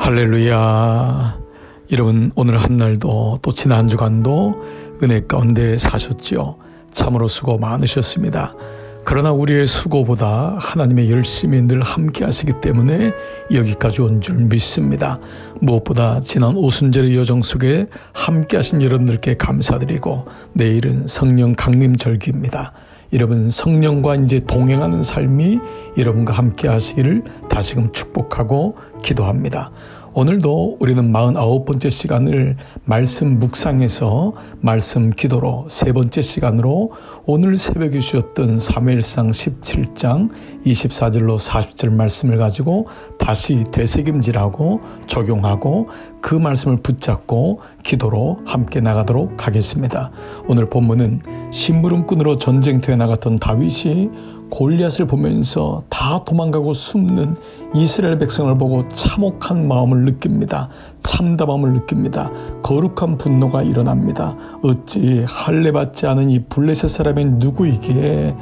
할렐루야. 여러분, 오늘 한 날도 또 지난 한 주간도 은혜 가운데 사셨지요. 참으로 수고 많으셨습니다. 그러나 우리의 수고보다 하나님의 열심히 늘 함께 하시기 때문에 여기까지 온 줄 믿습니다. 무엇보다 지난 오순절의 여정 속에 함께 하신 여러분들께 감사드리고, 내일은 성령 강림절기입니다. 여러분, 성령과 이제 동행하는 삶이 여러분과 함께 하시기를 다시금 축복하고 기도합니다. 오늘도 우리는 49번째 시간을 말씀 묵상에서 말씀 기도로, 세 번째 시간으로 오늘 새벽에 주셨던 사무엘상 17장 24절로 40절 말씀을 가지고 다시 되새김질하고 적용하고 그 말씀을 붙잡고 기도로 함께 나가도록 하겠습니다. 오늘 본문은 심부름꾼으로 전쟁터에 나갔던 다윗이 골리앗을 보면서 다 도망가고 숨는 이스라엘 백성을 보고 참혹한 마음을 느낍니다. 참담함을 느낍니다. 거룩한 분노가 일어납니다. 어찌 할례받지 않은 이 블레셋 사람이 누구이기에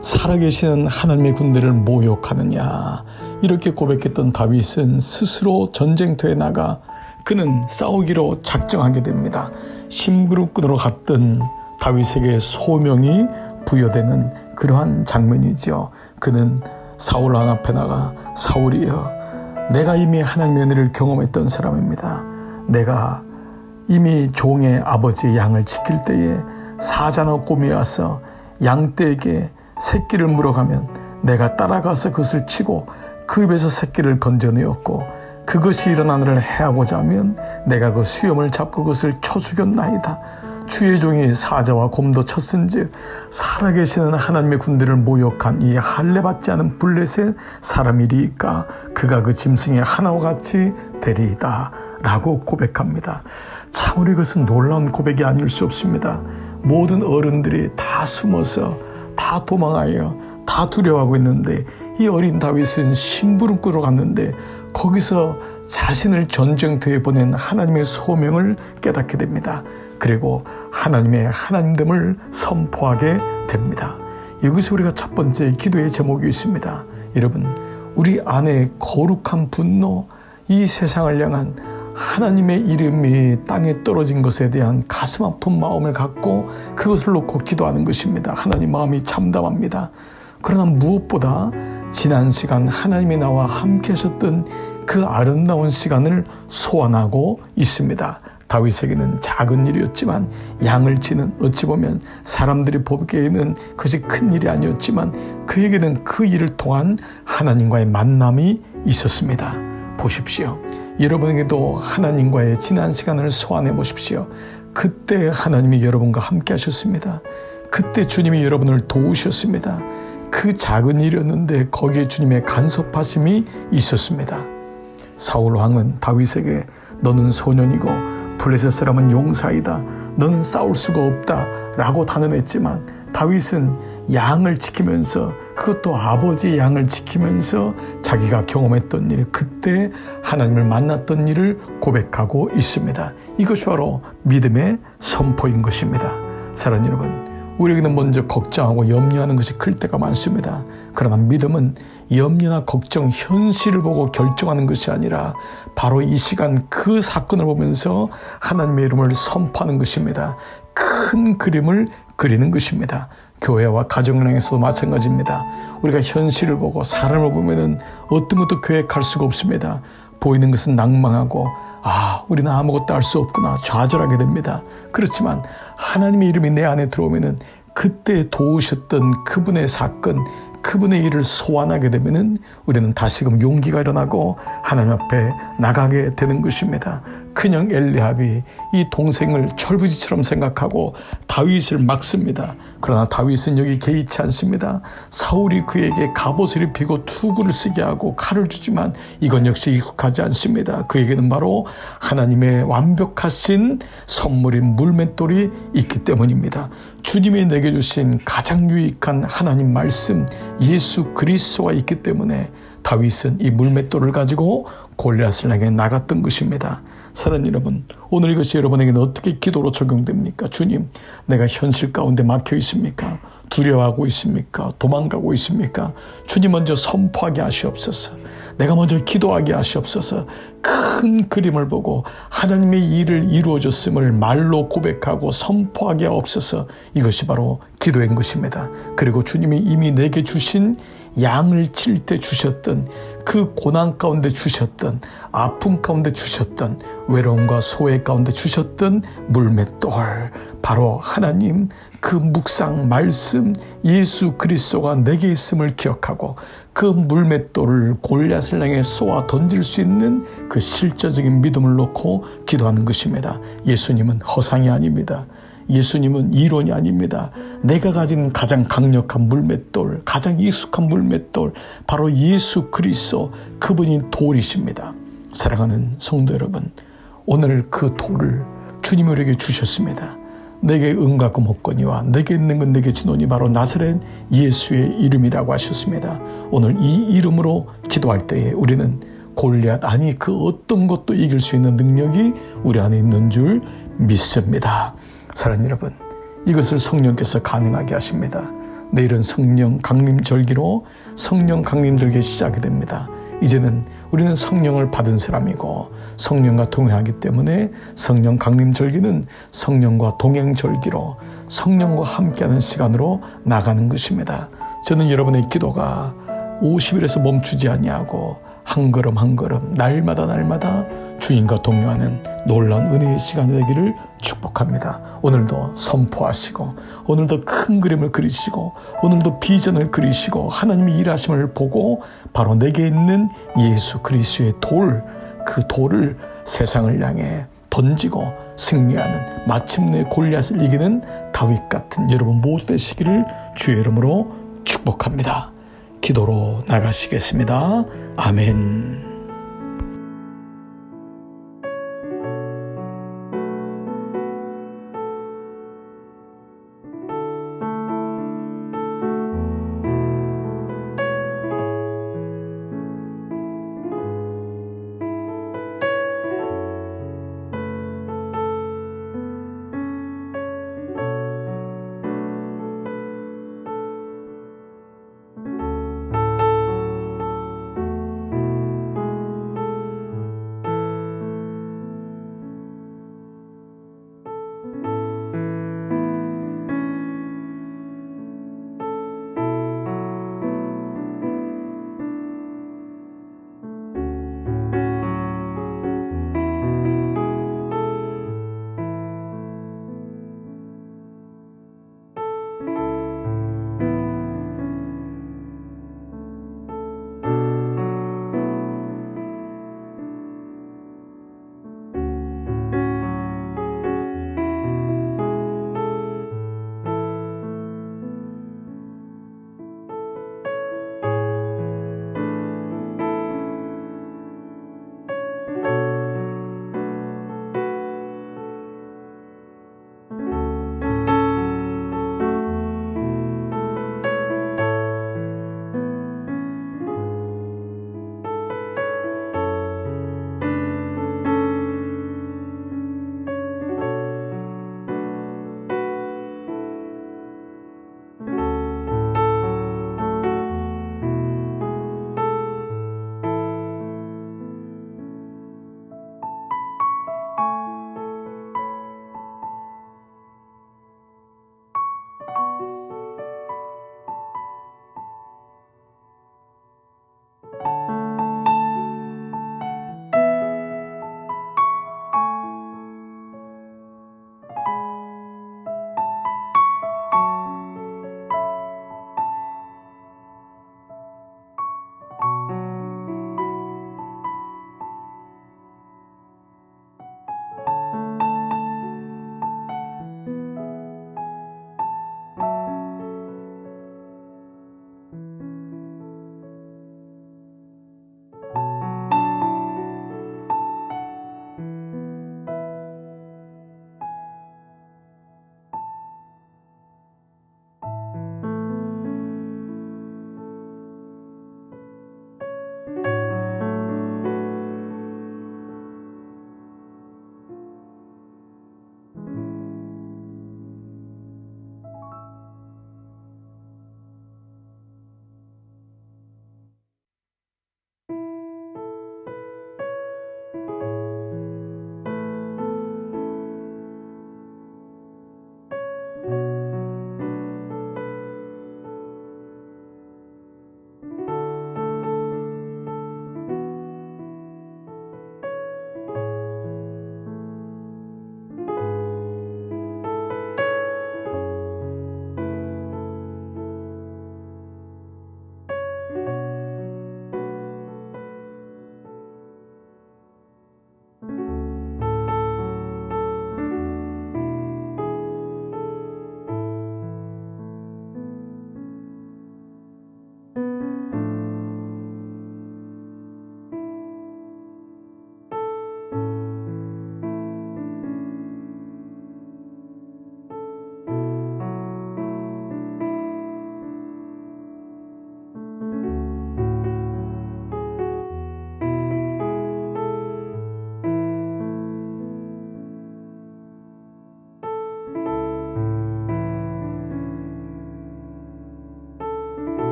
살아계시는 하나님의 군대를 모욕하느냐. 이렇게 고백했던 다윗은 스스로 전쟁터에 나가 그는 싸우기로 작정하게 됩니다. 심부름꾼으로 갔던 다윗에게 소명이 부여되는 그러한 장면이죠. 그는 사울 왕 앞에 나가, 사울이여, 내가 이미 하나님의 은혜를 경험했던 사람입니다. 내가 이미 종의 아버지의 양을 지킬 때에 사자나 곰이 와서 양떼에게 새끼를 물어가면 내가 따라가서 그것을 치고 그 입에서 새끼를 건져내었고, 그것이 일어나느를 해하고자 하면 내가 그 수염을 잡고 그것을 쳐 죽였나이다. 주의 종이 사자와 곰도 쳤은즉 살아계시는 하나님의 군대를 모욕한 이 할례받지 않은 블레셋 사람이리까 그가 그 짐승의 하나와 같이 되리이다 라고 고백합니다. 참으로 이것은 놀라운 고백이 아닐 수 없습니다. 모든 어른들이 다 숨어서 다 도망하여 다 두려워하고 있는데, 이 어린 다윗은 심부름꾼으로 갔는데 거기서 자신을 전쟁터에 보낸 하나님의 소명을 깨닫게 됩니다. 그리고 하나님의 하나님됨을 선포하게 됩니다. 여기서 우리가 첫 번째 기도의 제목이 있습니다. 여러분, 우리 안에 거룩한 분노, 이 세상을 향한 하나님의 이름이 땅에 떨어진 것에 대한 가슴 아픈 마음을 갖고 그것을 놓고 기도하는 것입니다. 하나님 마음이 참담합니다. 그러나 무엇보다 지난 시간 하나님이 나와 함께 하셨던 그 아름다운 시간을 소환하고 있습니다. 다윗에게는 작은 일이었지만, 양을 치는, 어찌 보면 사람들이 보기에는 그것이 큰 일이 아니었지만 그에게는 그 일을 통한 하나님과의 만남이 있었습니다. 보십시오. 여러분에게도 하나님과의 지난 시간을 소환해 보십시오. 그때 하나님이 여러분과 함께 하셨습니다. 그때 주님이 여러분을 도우셨습니다. 그 작은 일이었는데 거기에 주님의 간섭하심이 있었습니다. 사울 왕은 다윗에게 너는 소년이고 블레셋 사람은 용사이다. 너는 싸울 수가 없다 라고 단언했지만, 다윗은 양을 지키면서, 그것도 아버지의 양을 지키면서 자기가 경험했던 일, 그때 하나님을 만났던 일을 고백하고 있습니다. 이것이 바로 믿음의 선포인 것입니다. 사랑하는 여러분, 우리에게는 먼저 걱정하고 염려하는 것이 클 때가 많습니다. 그러나 믿음은 염려나 걱정, 현실을 보고 결정하는 것이 아니라 바로 이 시간 그 사건을 보면서 하나님의 이름을 선포하는 것입니다. 큰 그림을 그리는 것입니다. 교회와 가정을 향해서도 마찬가지입니다. 우리가 현실을 보고 사람을 보면은 어떤 것도 계획할 수가 없습니다. 보이는 것은 낭망하고, 우리는 아무것도 할 수 없구나 좌절하게 됩니다. 그렇지만 하나님의 이름이 내 안에 들어오면은 그때 도우셨던 그분의 사건, 그분의 일을 소환하게 되면은 우리는 다시금 용기가 일어나고 하나님 앞에 나가게 되는 것입니다. 큰형 엘리압이 이 동생을 철부지처럼 생각하고 다윗을 막습니다. 그러나 다윗은 여기 개의치 않습니다. 사울이 그에게 갑옷을 입히고 투구를 쓰게 하고 칼을 주지만 이건 역시 익숙하지 않습니다. 그에게는 바로 하나님의 완벽하신 선물인 물맷돌이 있기 때문입니다. 주님이 내게 주신 가장 유익한 하나님 말씀, 예수 그리스도가 있기 때문에 다윗은 이 물맷돌을 가지고 골리앗을 향해 나갔던 것입니다. 사랑하는 여러분, 오늘 이것이 여러분에게는 어떻게 기도로 적용됩니까? 주님, 내가 현실 가운데 막혀 있습니까? 두려워하고 있습니까? 도망가고 있습니까? 주님 먼저 선포하게 하시옵소서. 내가 먼저 기도하게 하시옵소서. 큰 그림을 보고 하나님의 일을 이루어줬음을 말로 고백하고 선포하게 하옵소서. 이것이 바로 기도인 것입니다. 그리고 주님이 이미 내게 주신 양을 칠 때 주셨던 그 고난 가운데 주셨던 아픔 가운데 주셨던 외로움과 소외 가운데 주셨던 물맷돌, 바로 하나님 그 묵상 말씀 예수 그리스도가 내게 있음을 기억하고 그 물맷돌을 골리앗을 향해 쏘아 던질 수 있는 그 실제적인 믿음을 놓고 기도하는 것입니다. 예수님은 허상이 아닙니다. 예수님은 이론이 아닙니다. 내가 가진 가장 강력한 물맷돌, 가장 익숙한 물맷돌, 바로 예수 그리스도, 그분이 돌이십니다. 사랑하는 성도 여러분, 오늘 그 돌을 주님이 우리에게 주셨습니다. 내게 은과 금 없거니와 내게 있는 건 내게 주노니 바로 나사렛 예수의 이름이라고 하셨습니다. 오늘 이 이름으로 기도할 때에 우리는 골리앗, 아니 그 어떤 것도 이길 수 있는 능력이 우리 안에 있는 줄 믿습니다. 사랑하는 여러분, 이것을 성령께서 가능하게 하십니다. 내일은 성령 강림절기로 성령 강림절기 시작이 됩니다. 이제는 우리는 성령을 받은 사람이고 성령과 동행하기 때문에 성령 강림절기는 성령과 동행절기로 성령과 함께하는 시간으로 나가는 것입니다. 저는 여러분의 기도가 50일에서 멈추지 아니하고 한 걸음 한 걸음 날마다 주님과 동행하는 놀라운 은혜의 시간이 되기를 축복합니다. 오늘도 선포하시고 오늘도 큰 그림을 그리시고 오늘도 비전을 그리시고 하나님의 일하심을 보고 바로 내게 있는 예수 그리스도의 돌, 그 돌을 세상을 향해 던지고 승리하는, 마침내 골리앗을 이기는 다윗 같은 여러분 모두 되시기를 주의 이름으로 축복합니다. 기도로 나가시겠습니다. 아멘.